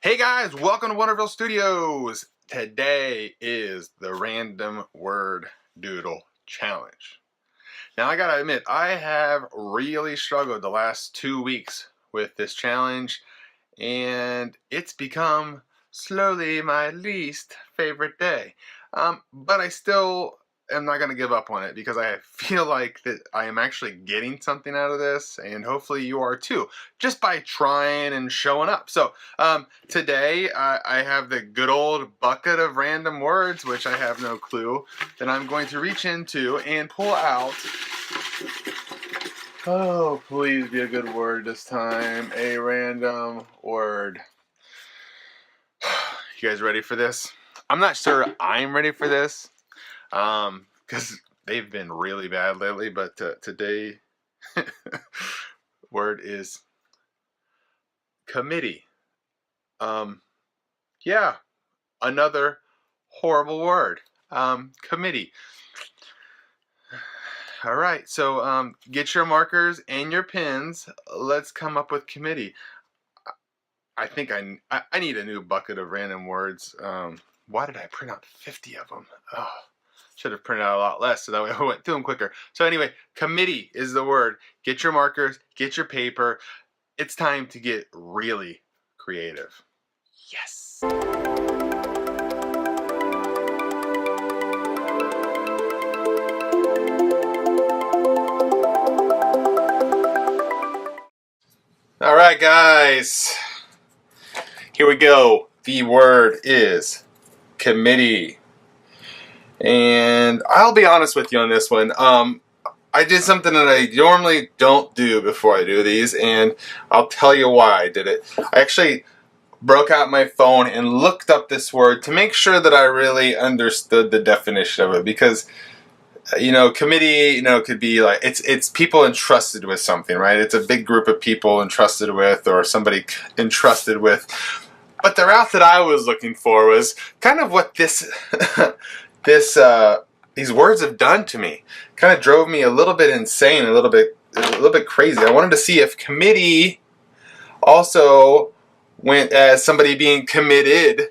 Hey guys, welcome to Wonderville Studios. Today is the random word doodle challenge. Now I gotta admit, I have really struggled the last 2 weeks with this challenge, and it's become slowly my least favorite day. But I still am not going to give up on it because I feel like that I am actually getting something out of this, and hopefully you are too, just by trying and showing up. So today I have the good old bucket of random words, which I have no clue, that I'm going to reach into and pull out. Oh, please be a good word this time. A random word. You guys ready for this? I'm not sure I'm ready for this because they've been really bad lately, but today word is committee. Yeah, another horrible word. Committee. All right, so get your markers and your pens. Let's come up with committee. I think I need a new bucket of random words. Why did I print out 50 of them? Oh, should have printed out a lot less so that way I went through them quicker. So anyway, committee is the word. Get your markers, get your paper. It's time to get really creative. Yes. All right, guys. Here we go. The word is committee. And I'll be honest with you on this one. I did something that I normally don't do before I do these, and I'll tell you why I did it. I actually broke out my phone and looked up this word to make sure that I really understood the definition of it, because committee, could be like it's people entrusted with something, right? It's a big group of people entrusted with, or somebody entrusted with. But the route that I was looking for was kind of what this these words have done to me. Kind of drove me a little bit insane, a little bit crazy. I wanted to see if committee also went as somebody being committed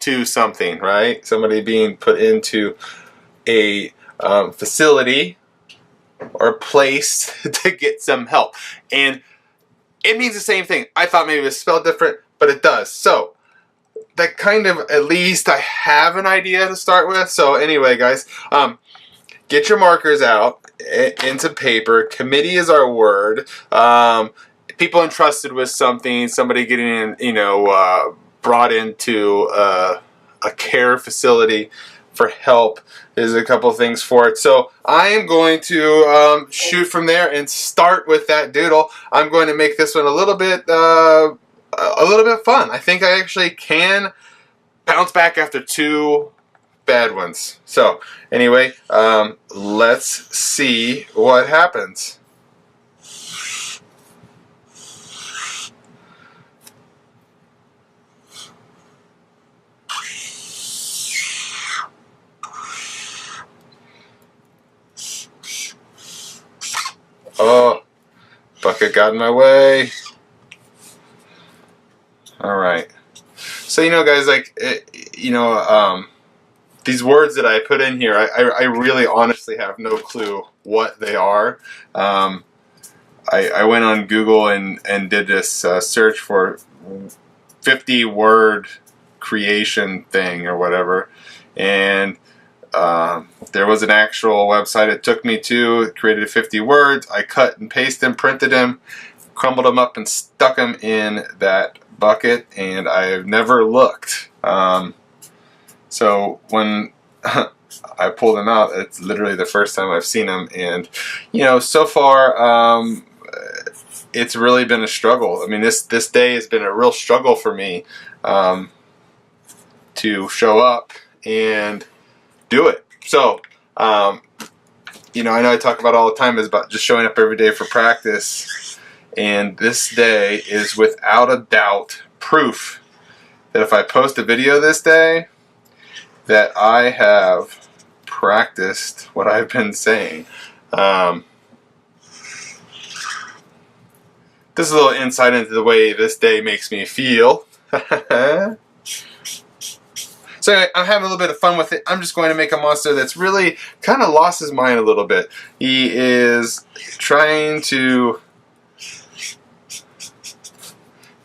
to something, right? Somebody being put into a facility or place to get some help. And it means the same thing. I thought maybe it was spelled different, but it does. So that kind of, at least I have an idea to start with. So anyway, guys, get your markers out into paper. Committee is our word. People entrusted with something, somebody getting brought into a care facility for help. There's a couple things for it. So I am going to shoot from there and start with that doodle. I'm going to make this one a little bit fun. I think I actually can bounce back after 2 bad ones. So anyway, let's see what happens. Oh, bucket got in my way. All right. So guys, like these words that I put in here, I really honestly have no clue what they are. I went on Google and did this search for 50 word creation thing or whatever, and there was an actual website it took me to. It created 50 words. I cut and pasted them, printed them, crumbled them up, and stuck them in that bucket, and I have never looked. So when I pulled them out, it's literally the first time I've seen them, and so far it's really been a struggle. I mean, this day has been a real struggle for me to show up and do it. So I know I talk about all the time is about just showing up every day for practice, and this day is without a doubt proof that if I post a video this day, that I have practiced what I've been saying. This is a little insight into the way this day makes me feel. So anyway, I'm having a little bit of fun with it. I'm just going to make a monster that's really kind of lost his mind a little bit. He is trying to...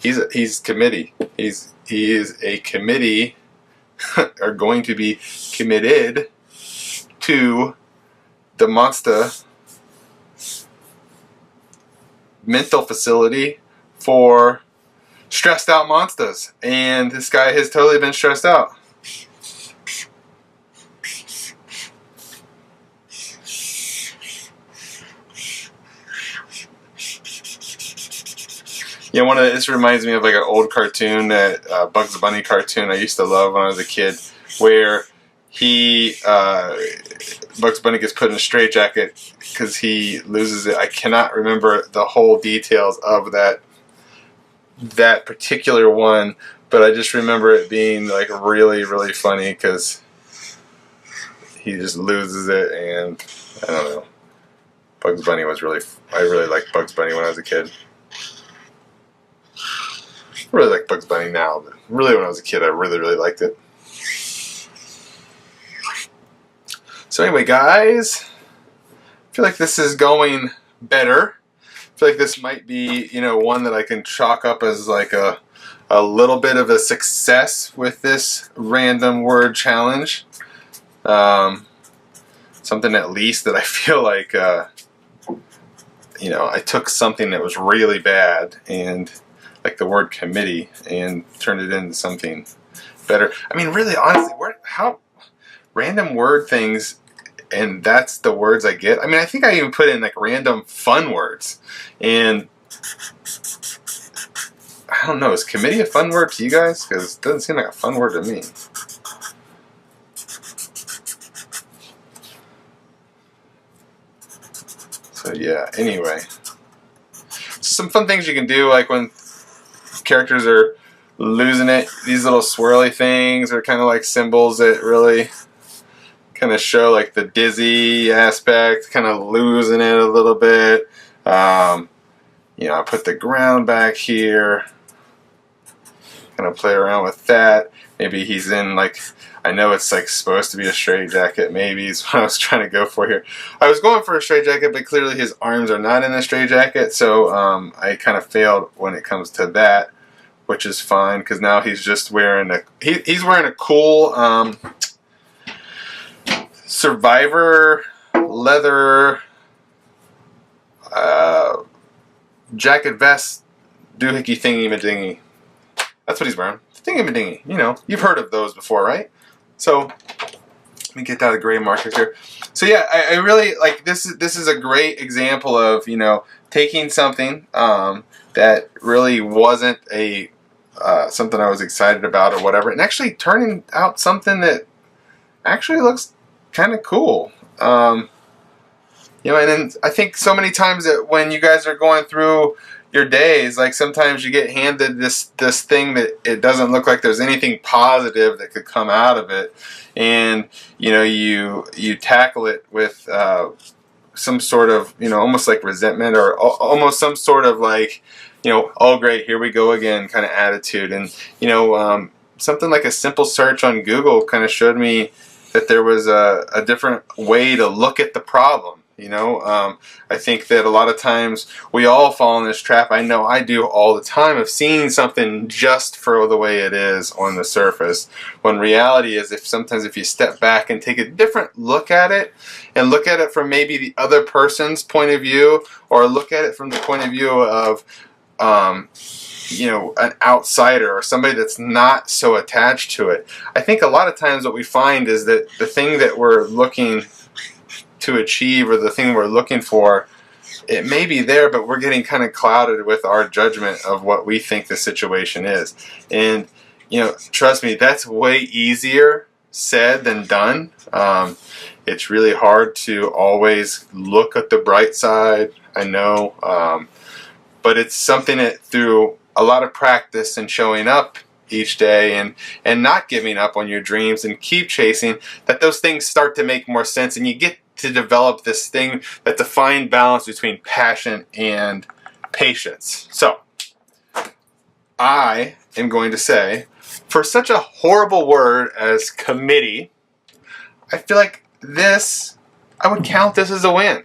He's committee. He is a committee, are going to be committed to the monster mental facility for stressed out monsters. And this guy has totally been stressed out. Yeah, this reminds me of like an old cartoon, that Bugs Bunny cartoon I used to love when I was a kid, where Bugs Bunny gets put in a straitjacket because he loses it. I cannot remember the whole details of that particular one, but I just remember it being like really, really funny because he just loses it, and I don't know. Bugs Bunny was I really liked Bugs Bunny when I was a kid. I really like Bugs Bunny now, but really when I was a kid I really, really liked it. So anyway, guys, I feel like this is going better. I feel like this might be, one that I can chalk up as like a little bit of a success with this random word challenge. Something at least that I feel like, I took something that was really bad, and like the word committee, and turned it into something better. I mean, really, honestly, how random word things, and that's the words I get. I mean, I think I even put in like random fun words, and I don't know, is committee a fun word to you guys? Because it doesn't seem like a fun word to me. So yeah, anyway. Some fun things you can do, like when characters are losing it, these little swirly things are kind of like symbols that really kind of show like the dizzy aspect, kind of losing it a little bit. I put the ground back here, kind of play around with that. Maybe he's in like, I know it's like supposed to be a straitjacket, maybe is what I was trying to go for here. I was going for a straitjacket, but clearly his arms are not in a straitjacket, so I kind of failed when it comes to that, which is fine, because now he's just wearing he's wearing a cool Survivor leather jacket vest doohickey thingy-ma-dingy. That's what he's wearing. Thingy-ma-dingy. You've heard of those before, right? So let me get out the gray markers here. So yeah, I really like this. This is a great example of taking something that really wasn't something I was excited about or whatever, and actually turning out something that actually looks kind of cool. And then I think so many times that when you guys are going through your days, like sometimes you get handed this thing that it doesn't look like there's anything positive that could come out of it, and you tackle it with some sort of almost like resentment, or almost some sort of like oh great, here we go again kind of attitude. And something like a simple search on Google kind of showed me that there was a different way to look at the problem. I think that a lot of times we all fall in this trap. I know I do all the time, of seeing something just for the way it is on the surface, when reality is sometimes if you step back and take a different look at it, and look at it from maybe the other person's point of view, or look at it from the point of view of an outsider or somebody that's not so attached to it. I think a lot of times what we find is that the thing that we're looking to achieve, or the thing we're looking for, it may be there, but we're getting kind of clouded with our judgment of what we think the situation is. And trust me, that's way easier said than done. It's really hard to always look at the bright side, I know, but it's something that through a lot of practice and showing up each day and not giving up on your dreams and keep chasing, that those things start to make more sense, and you get to develop this thing, that's a fine balance between passion and patience. So I am going to say, for such a horrible word as committee, I feel like this, I would count this as a win.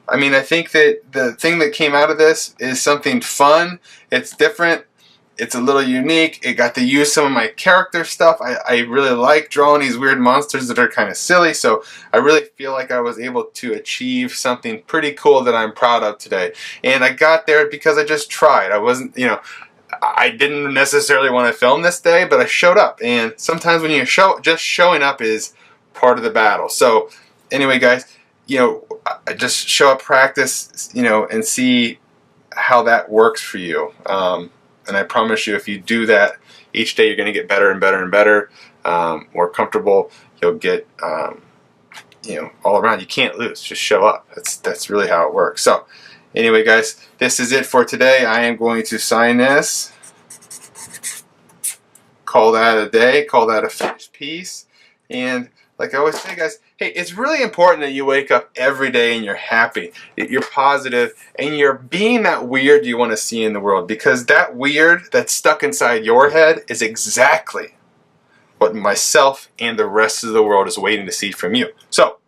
I mean, I think that the thing that came out of this is something fun. It's different. It's a little unique. It got to use some of my character stuff. I really like drawing these weird monsters that are kind of silly, so I really feel like I was able to achieve something pretty cool that I'm proud of today. And I got there because I just tried. I wasn't, you know, I didn't necessarily want to film this day, but I showed up. And sometimes when you just showing up is part of the battle. So anyway, guys, you know, just show up, practice, you know, and see how that works for you. And I promise you, if you do that each day, you're going to get better and better and better, more comfortable. You'll get, you know, all around. You can't lose. Just show up. That's really how it works. So anyway, guys, this is it for today. I am going to sign this. Call that a day. Call that a finished piece. And like I always say, guys, hey, it's really important that you wake up every day and you're happy, you're positive, and you're being that weird you want to see in the world, because that weird that's stuck inside your head is exactly what myself and the rest of the world is waiting to see from you. So,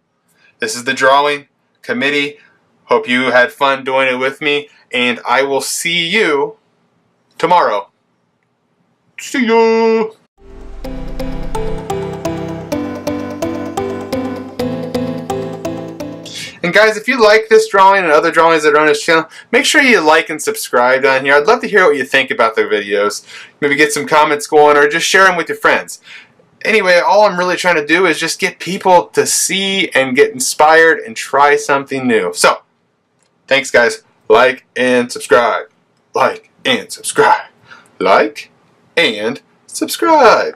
this is the drawing committee. Hope you had fun doing it with me, and I will see you tomorrow. See ya! And guys, if you like this drawing and other drawings that are on this channel, make sure you like and subscribe down here. I'd love to hear what you think about the videos. Maybe get some comments going or just share them with your friends. Anyway, all I'm really trying to do is just get people to see and get inspired and try something new. So, thanks guys. Like and subscribe. Like and subscribe. Like and subscribe.